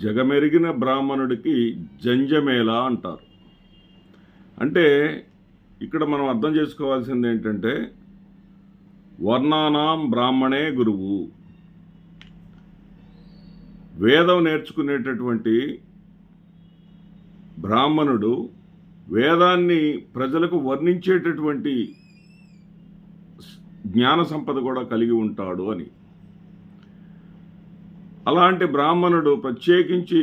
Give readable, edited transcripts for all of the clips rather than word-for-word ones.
జగమెరిగిన బ్రాహ్మణుడికి జంజమేళ అంటారు. అంటే ఇక్కడ మనం అర్థం చేసుకోవాల్సింది ఏంటంటే, వర్ణానాం బ్రాహ్మణే గురువు. వేదం నేర్చుకునేటటువంటి బ్రాహ్మణుడు వేదాన్ని ప్రజలకు వర్ణించేటటువంటి జ్ఞాన సంపద కూడా కలిగి ఉంటాడు అని. అలాంటి బ్రాహ్మణుడు ప్రత్యేకించి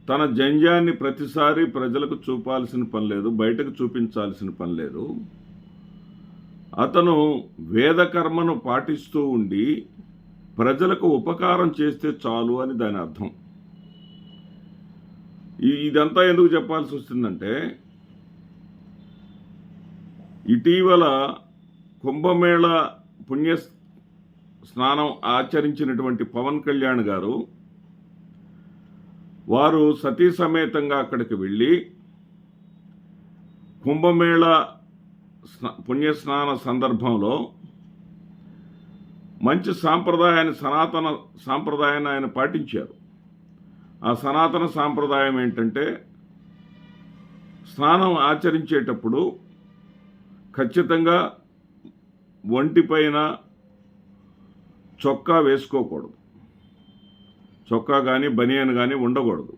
తన జంజాన్ని ప్రతిసారి ప్రజలకు చూపాల్సిన పని లేదు, బయటకు చూపించాల్సిన పని లేదు. అతను వేదకర్మను పాటిస్తూ ఉండి ప్రజలకు ఉపకారం చేస్తే చాలు అని దాని అర్థం. ఇదంతా ఎందుకు చెప్పాల్సి వస్తుందంటే, ఇటీవల కుంభమేళ పుణ్య స్నానం ఆచరించినటువంటి పవన్ కళ్యాణ్ గారు వారు సతీ సమేతంగా అక్కడికి వెళ్ళి కుంభమేళ పుణ్యస్నాన సందర్భంలో మంచి సాంప్రదాయాన్ని, సనాతన సాంప్రదాయాన్ని ఆయన పాటించారు. ఆ సనాతన సాంప్రదాయం ఏంటంటే, స్నానం ఆచరించేటప్పుడు ఖచ్చితంగా ఒంటిపైన చొక్కా వేసుకోకూడదు, చొక్కా కానీ బనియన్ కానీ ఉండకూడదు.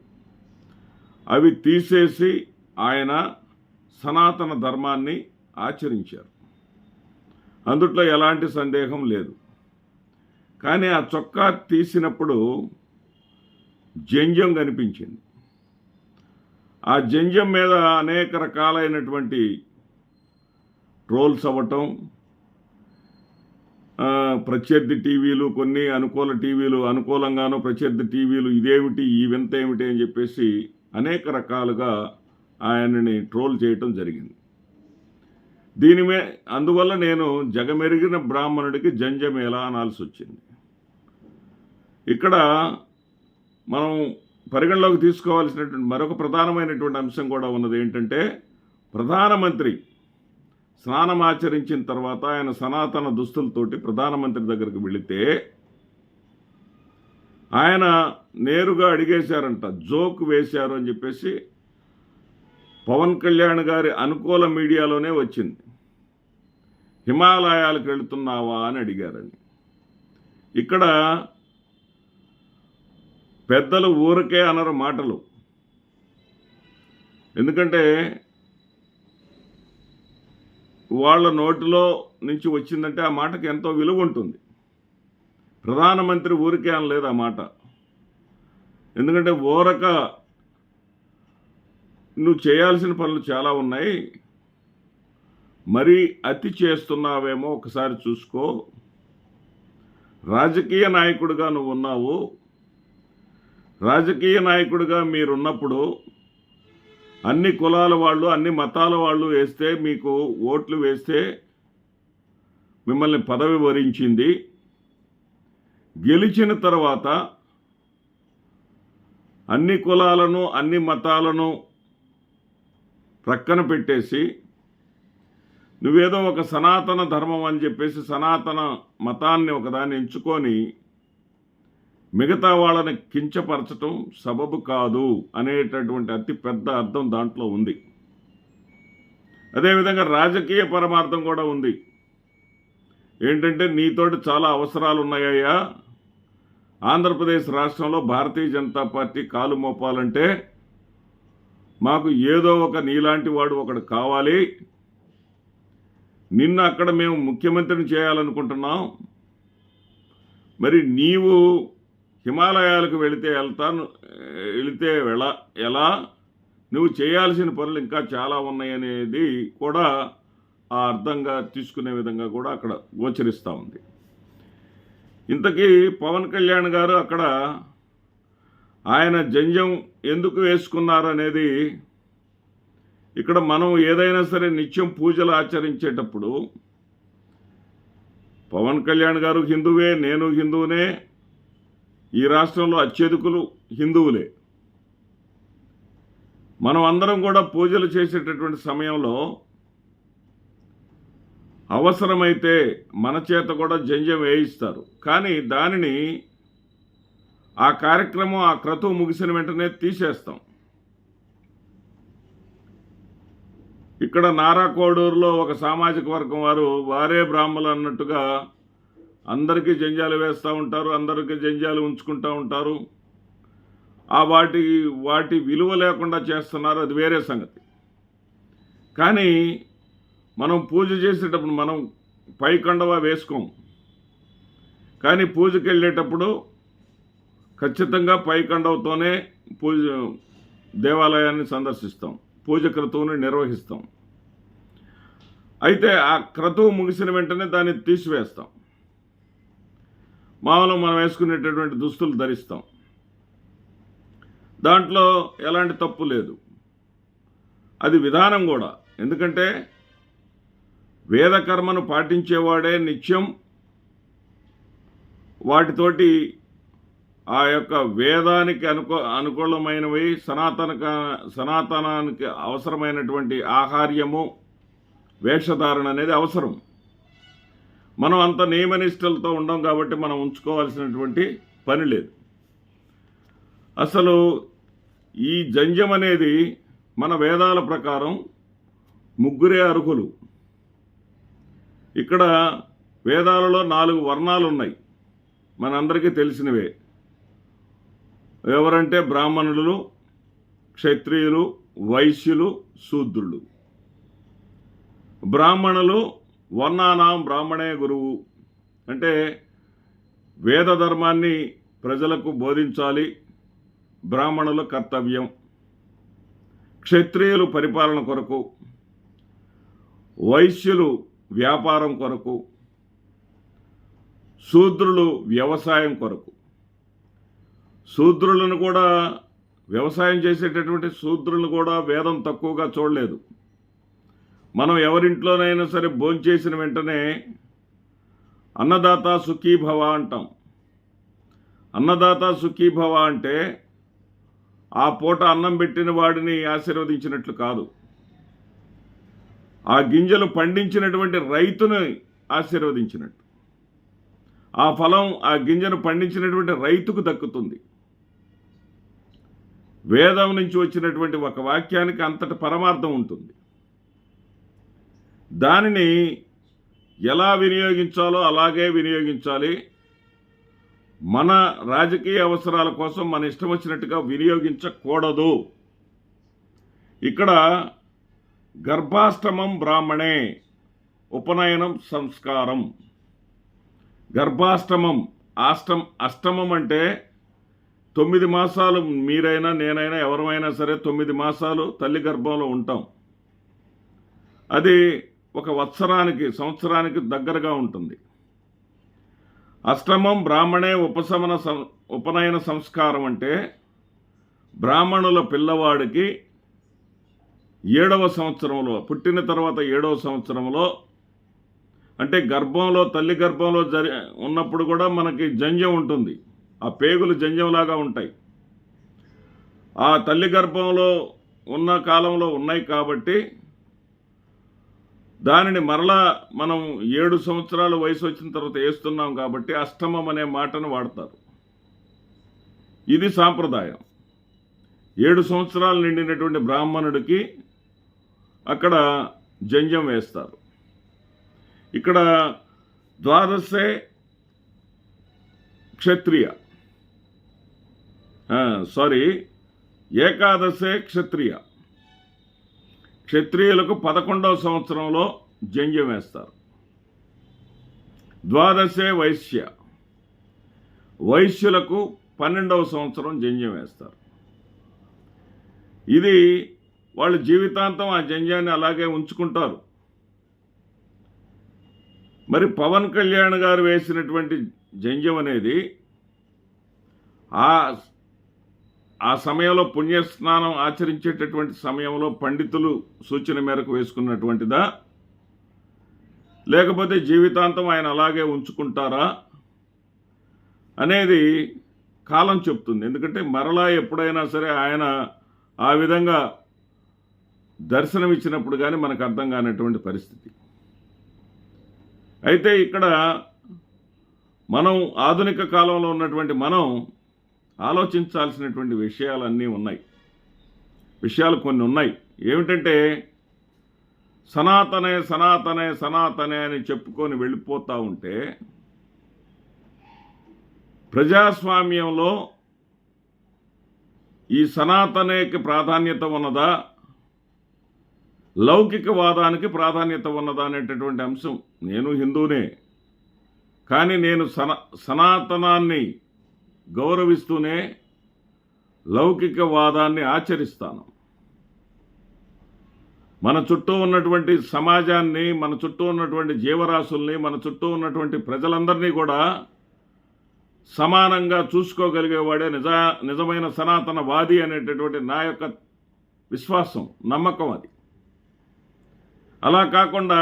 అవి తీసేసి ఆయన సనాతన ధర్మాన్ని ఆచరించారు. అందుట్లో ఎలాంటి సందేహం లేదు. కానీ ఆ చొక్కా తీసినప్పుడు జంజం కనిపించింది. ఆ జంజం మీద అనేక రకాలైనటువంటి ట్రోల్స్ అవ్వటం, ప్రత్యర్థి టీవీలు, కొన్ని అనుకూల టీవీలు అనుకూలంగానూ, ప్రత్యర్థి టీవీలు ఇదేమిటి ఈ వింత ఏమిటి అని చెప్పేసి అనేక రకాలుగా ఆయనని ట్రోల్ చేయటం జరిగింది. అందువల్ల నేను జగమెరిగిన బ్రాహ్మణుడికి జంజమేళ అనాల్సి వచ్చింది. ఇక్కడ మనం పరిగణలోకి తీసుకోవాల్సినటువంటి మరొక ప్రధానమైనటువంటి అంశం కూడా ఉన్నది. ఏంటంటే, ప్రధానమంత్రి స్నానం ఆచరించిన తర్వాత ఆయన సనాతన దుస్తులతోటి ప్రధానమంత్రి దగ్గరికి వెళితే ఆయన నేరుగా అడిగేశారంట, జోక్ వేశారు అని చెప్పేసి పవన్ కళ్యాణ్ గారి అనుకూల మీడియాలోనే వచ్చింది. హిమాలయాలకు వెళుతున్నావా అని అడిగారని. ఇక్కడ పెద్దలు ఊరకే అనరు మాటలు. ఎందుకంటే వాళ్ళ నోటిలో నుంచి వచ్చిందంటే ఆ మాటకి ఎంతో విలువ ఉంటుంది. ప్రధానమంత్రి ఊరికే అనలేదు ఆ మాట. ఎందుకంటే ఊరక నువ్వు చేయాల్సిన పనులు చాలా ఉన్నాయి, మరీ అతి చేస్తున్నావేమో ఒకసారి చూసుకో. రాజకీయ నాయకుడిగా నువ్వు ఉన్నావు. రాజకీయ నాయకుడిగా మీరున్నప్పుడు అన్ని కులాల వాళ్ళు, అన్ని మతాల వాళ్ళు వేస్తే, మీకు ఓట్లు వేస్తే మిమ్మల్ని పదవి వరించింది. గెలిచిన తర్వాత అన్ని కులాలను, అన్ని మతాలను ప్రక్కన పెట్టేసి నువ్వేదో ఒక సనాతన ధర్మం అని చెప్పేసి సనాతన మతాన్ని ఒకదాన్ని ఎంచుకొని మిగతా వాళ్ళని కించపరచటం సబబు కాదు అనేటటువంటి అతి పెద్ద అర్థం దాంట్లో ఉంది. అదేవిధంగా రాజకీయ పరమార్థం కూడా ఉంది. ఏంటంటే, నీతోటి చాలా అవసరాలు ఉన్నాయ్యా. ఆంధ్రప్రదేశ్ రాష్ట్రంలో భారతీయ జనతా పార్టీ కాలు మోపాలంటే మాకు ఏదో ఒక నీలాంటి వాడు ఒకడు కావాలి. నిన్ను అక్కడ మేము ముఖ్యమంత్రిని చేయాలనుకుంటున్నాం. మరి నీవు హిమాలయాలకు వెళితే ఎలా, నువ్వు చేయాల్సిన పనులు ఇంకా చాలా ఉన్నాయనేది కూడా ఆ అర్థంగా తీసుకునే విధంగా కూడా అక్కడ గోచరిస్తూ ఉంది. ఇంతకీ పవన్ కళ్యాణ్ గారు అక్కడ ఆయన జంజం ఎందుకు వేసుకున్నారు అనేది, ఇక్కడ మనం ఏదైనా సరే నిత్యం పూజలు ఆచరించేటప్పుడు పవన్ కళ్యాణ్ గారు హిందువే, నేను హిందువునే, ఈ రాష్ట్రంలో అత్యధికులు హిందువులే. మనం అందరం కూడా పూజలు చేసేటటువంటి సమయంలో అవసరమైతే మన చేత కూడా జంజం వేయిస్తారు. కానీ దానిని ఆ కార్యక్రమం ఆ క్రతువు ముగిసిన వెంటనే తీసేస్తాం. ఇక్కడ నారాకోడూరులో ఒక సామాజిక వర్గం వారే బ్రాహ్మణులు అన్నట్టుగా అందరికీ జంజాలు వేస్తూ ఉంటారు, అందరికీ జంజాలు ఉంచుకుంటూ ఉంటారు. వాటి విలువ లేకుండా చేస్తున్నారు, అది వేరే సంగతి. కానీ మనం పూజ చేసేటప్పుడు మనం పై కండవా వేసుకోం, కానీ పూజకి వెళ్ళేటప్పుడు ఖచ్చితంగా పై కండవతోనే దేవాలయాన్ని సందర్శిస్తాం, పూజ క్రతువుని నిర్వహిస్తాం. అయితే ఆ క్రతువు ముగిసిన వెంటనే దాన్ని తీసివేస్తాం. మామూలుగా మనం వేసుకునేటటువంటి దుస్తులు ధరిస్తాం. దాంట్లో ఎలాంటి తప్పు లేదు, అది విధానం కూడా. ఎందుకంటే వేదకర్మను పాటించేవాడే నిత్యం వాటితోటి ఆ యొక్క వేదానికి అనుకూలమైనవి సనాతనానికి అవసరమైనటువంటి ఆహార్యము, వేషధారణ అనేది అవసరం. మనం అంత నియమనిష్టలతో ఉండం కాబట్టి మనం ఉంచుకోవాల్సినటువంటి పని లేదు. అసలు ఈ జంజం అనేది మన వేదాల ప్రకారం ముగ్గురే అర్హులు. ఇక్కడ వేదాలలో 4 వర్ణాలు ఉన్నాయి, మనందరికీ తెలిసినవే. ఎవరంటే బ్రాహ్మణులు, క్షత్రియులు, వైశ్యులు, శూద్రులు. బ్రాహ్మణులు వర్ణానాం బ్రాహ్మణే గురువు, అంటే వేద ధర్మాన్ని ప్రజలకు బోధించాలి, బ్రాహ్మణుల కర్తవ్యం. క్షత్రియులు పరిపాలన కొరకు, వైశ్యులు వ్యాపారం కొరకు, శూద్రులు వ్యవసాయం కొరకు. శూద్రులను కూడా, వ్యవసాయం చేసేటటువంటి శూద్రులను కూడా వేదం తక్కువగా చూడలేదు. మనం ఎవరింట్లోనైనా సరే భోంచేసిన వెంటనే అన్నదాత సుఖీభవ అంటాం. అన్నదాత సుఖీభవ అంటే ఆ పూట అన్నం పెట్టిన వాడిని ఆశీర్వదించినట్లు కాదు, ఆ గింజలు పండించినటువంటి రైతుని ఆశీర్వదించినట్టు. ఆ ఫలం ఆ గింజను పండించినటువంటి రైతుకు దక్కుతుంది. వేదం నుంచి వచ్చినటువంటి ఒక వాక్యానికి అంతటి పరమార్థం ఉంటుంది. దానిని ఎలా వినియోగించాలో అలాగే వినియోగించాలి. మన రాజకీయ అవసరాల కోసం మన ఇష్టం వచ్చినట్టుగా వినియోగించకూడదు. ఇక్కడ గర్భాష్టమం బ్రాహ్మణే ఉపనయనం సంస్కారం. గర్భాష్టమం, అష్టమం అంటే 9 మాసాలు మీరైనా నేనైనా ఎవరైనా సరే 9 మాసాలు తల్లి గర్భంలో ఉంటాం. అది ఒక సంవత్సరానికి దగ్గరగా ఉంటుంది. అష్టమం బ్రాహ్మణే ఉపనయన సంస్కారం అంటే బ్రాహ్మణుల పిల్లవాడికి 7వ సంవత్సరంలో, పుట్టిన తర్వాత 7వ సంవత్సరంలో, అంటే తల్లి గర్భంలో ఉన్నప్పుడు కూడా మనకి జంజం ఉంటుంది. ఆ పేగులు జంజంలాగా ఉంటాయి. ఆ తల్లి గర్భంలో ఉన్న కాలంలో ఉన్నాయి కాబట్టి దానిని మరలా మనం 7 సంవత్సరాల వయసు వచ్చిన తర్వాత వేస్తున్నాం కాబట్టి అష్టమం అనే మాటను వాడతారు. ఇది సాంప్రదాయం. 7 సంవత్సరాలు నిండినటువంటి బ్రాహ్మణుడికి అక్కడ జంజం వేస్తారు. ఇక్కడ ద్వాదశే క్షత్రియ, ఏకాదశే క్షత్రియ. క్షత్రియులకు 11వ సంవత్సరంలో జంజం వేస్తారు. ద్వాదశే వైశ్య, వైశ్యులకు 12వ సంవత్సరం జంజం వేస్తారు. ఇది వాళ్ళు జీవితాంతం ఆ జంజాన్ని అలాగే ఉంచుకుంటారు. మరి పవన్ కళ్యాణ్ గారు వేసినటువంటి జంజం అనేది ఆ సమయంలో పుణ్యస్నానం ఆచరించేటటువంటి సమయంలో పండితులు సూచన మేరకు వేసుకున్నటువంటిదా, లేకపోతే జీవితాంతం ఆయన అలాగే ఉంచుకుంటారా అనేది కాలం చెప్తుంది. ఎందుకంటే మరలా ఎప్పుడైనా సరే ఆయన ఆ విధంగా దర్శనమిచ్చినప్పుడు కానీ మనకు అర్థం కానటువంటి పరిస్థితి. అయితే ఇక్కడ మనం ఆధునిక కాలంలో ఉన్నటువంటి మనం ఆలోచించాల్సినటువంటి విషయాలు కొన్ని ఉన్నాయి. ఏమిటంటే సనాతనే సనాతనే సనాతనే అని చెప్పుకొని వెళ్ళిపోతూ ఉంటే ప్రజాస్వామ్యంలో ఈ సనాతనేకి ప్రాధాన్యత ఉన్నదా, లౌకికవాదానికి ప్రాధాన్యత ఉన్నదా అనేటటువంటి అంశం. నేను హిందూనే, కానీ నేను సనాతనాన్ని గౌరవిస్తూనే లౌకికవాదాన్ని ఆచరిస్తాను. మన చుట్టూ ఉన్నటువంటి సమాజాన్ని, మన చుట్టూ ఉన్నటువంటి జీవరాశుల్ని, మన చుట్టూ ఉన్నటువంటి ప్రజలందరినీ కూడా సమానంగా చూసుకోగలిగేవాడే నిజమైన సనాతనవాది అనేటటువంటి నా యొక్క విశ్వాసం, నమ్మకం అది. అలా కాకుండా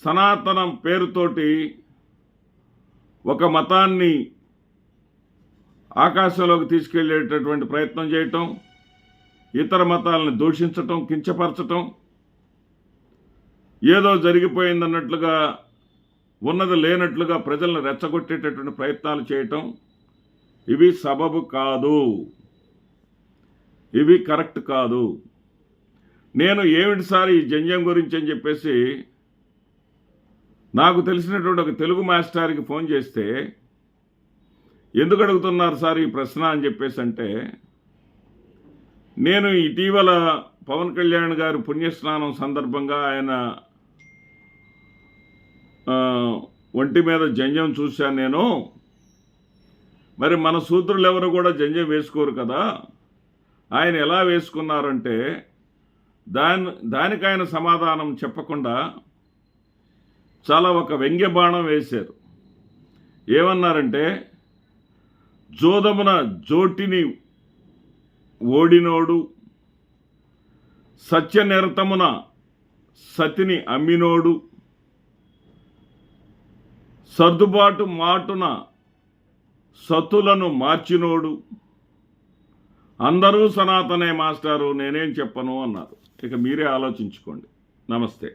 సనాతనం పేరుతోటి ఒక మతాన్ని ఆకాశంలోకి తీసుకెళ్లేటటువంటి ప్రయత్నం చేయటం, ఇతర మతాలను దూషించటం, కించపరచటం, ఏదో జరిగిపోయిందన్నట్లుగా, ఉన్నది లేనట్లుగా ప్రజలను రెచ్చగొట్టేటటువంటి ప్రయత్నాలు చేయటం, ఇవి సబబు కాదు, ఇవి కరెక్ట్ కాదు. నేను ఏమిటి సార్ ఈ జంజం గురించి అని చెప్పేసి నాకు తెలిసినటువంటి ఒక తెలుగు మాస్టర్కి ఫోన్ చేస్తే, ఎందుకు అడుగుతున్నారు సార్ ఈ ప్రశ్న అని చెప్పేసి అంటే, నేను ఇటీవల పవన్ కళ్యాణ్ గారి పుణ్యస్నానం సందర్భంగా ఆయన ఒంటి మీద జంజం చూశాను నేను. మరి మన సూత్రులు ఎవరు కూడా జంజం వేసుకోరు కదా, ఆయన ఎలా వేసుకున్నారంటే దానికి ఆయన సమాధానం చెప్పకుండా చాలా ఒక వ్యంగ్య బాణం వేశారు. ఏమన్నారంటే, జోదమున జోటిని ఓడినోడు, సత్యనిరతమున సతిని అమ్మినోడు, సర్దుబాటు మాటున సతులను మార్చినోడు, అందరూ సనాతనే మాస్టారు, నేనేం చెప్పను అన్నారు. ఇక మీరే ఆలోచించుకోండి. నమస్తే.